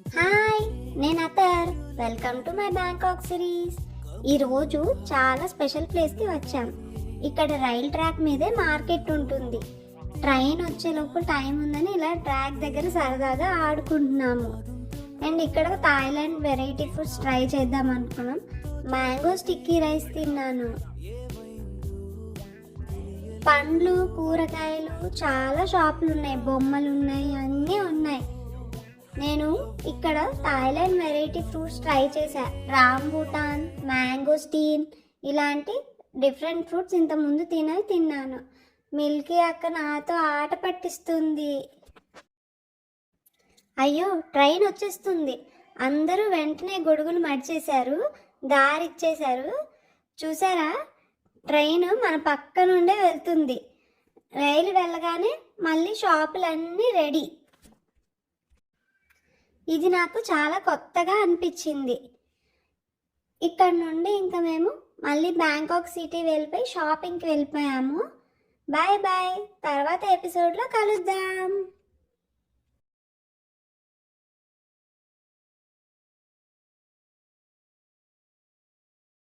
Hi, నేను Athar. Welcome to my Bangkok series. ఈరోజు చాలా స్పెషల్ ప్లేస్కి వచ్చాం. ఇక్కడ రైల్ ట్రాక్ మీదే మార్కెట్ ఉంటుంది. ట్రైన్ వచ్చేలోపు టైం ఉందని ఇలా ట్రాక్ దగ్గర సరదాగా ఆడుకుంటున్నాము. అండ్ ఇక్కడ థాయిలాండ్ వెరైటీ ఫుడ్స్ ట్రై చేద్దాం అనుకున్నాం. మ్యాంగో స్టిక్కీ రైస్ తిన్నాను. పండ్లు, కూరగాయలు, చాలా షాపులు ఉన్నాయి, బొమ్మలు ఉన్నాయి, అన్నీ ఉన్నాయి. నేను ఇక్కడ థాయిలాండ్ వెరైటీ ఫ్రూట్స్ ట్రై చేశా. రాంబూటాన్, మ్యాంగోస్టీన్ ఇలాంటి డిఫరెంట్ ఫ్రూట్స్ ఇంతకుముందు తిన్నాను. మిల్కీ అక్క నాతో ఆట పట్టిస్తుంది. అయ్యో, ట్రైన్ వచ్చేస్తుంది. అందరూ వెంటనే గొడుగులు మడిచేశారు, దారిచ్చేశారు. చూసారా, ట్రైన్ మన పక్క నుండే వెళ్తుంది. రైలు వెళ్ళగానే మళ్ళీ షాపులన్నీ రెడీ. ఇది నాకు చాలా కొత్తగా అనిపించింది. ఇక్కడ నుండి ఇంకా మేము మళ్ళీ బ్యాంకాక్ సిటీ వెళ్ళిపోయి షాపింగ్కి వెళ్ళిపోయాము. బాయ్ బాయ్, తర్వాత ఎపిసోడ్లో కలుద్దాం.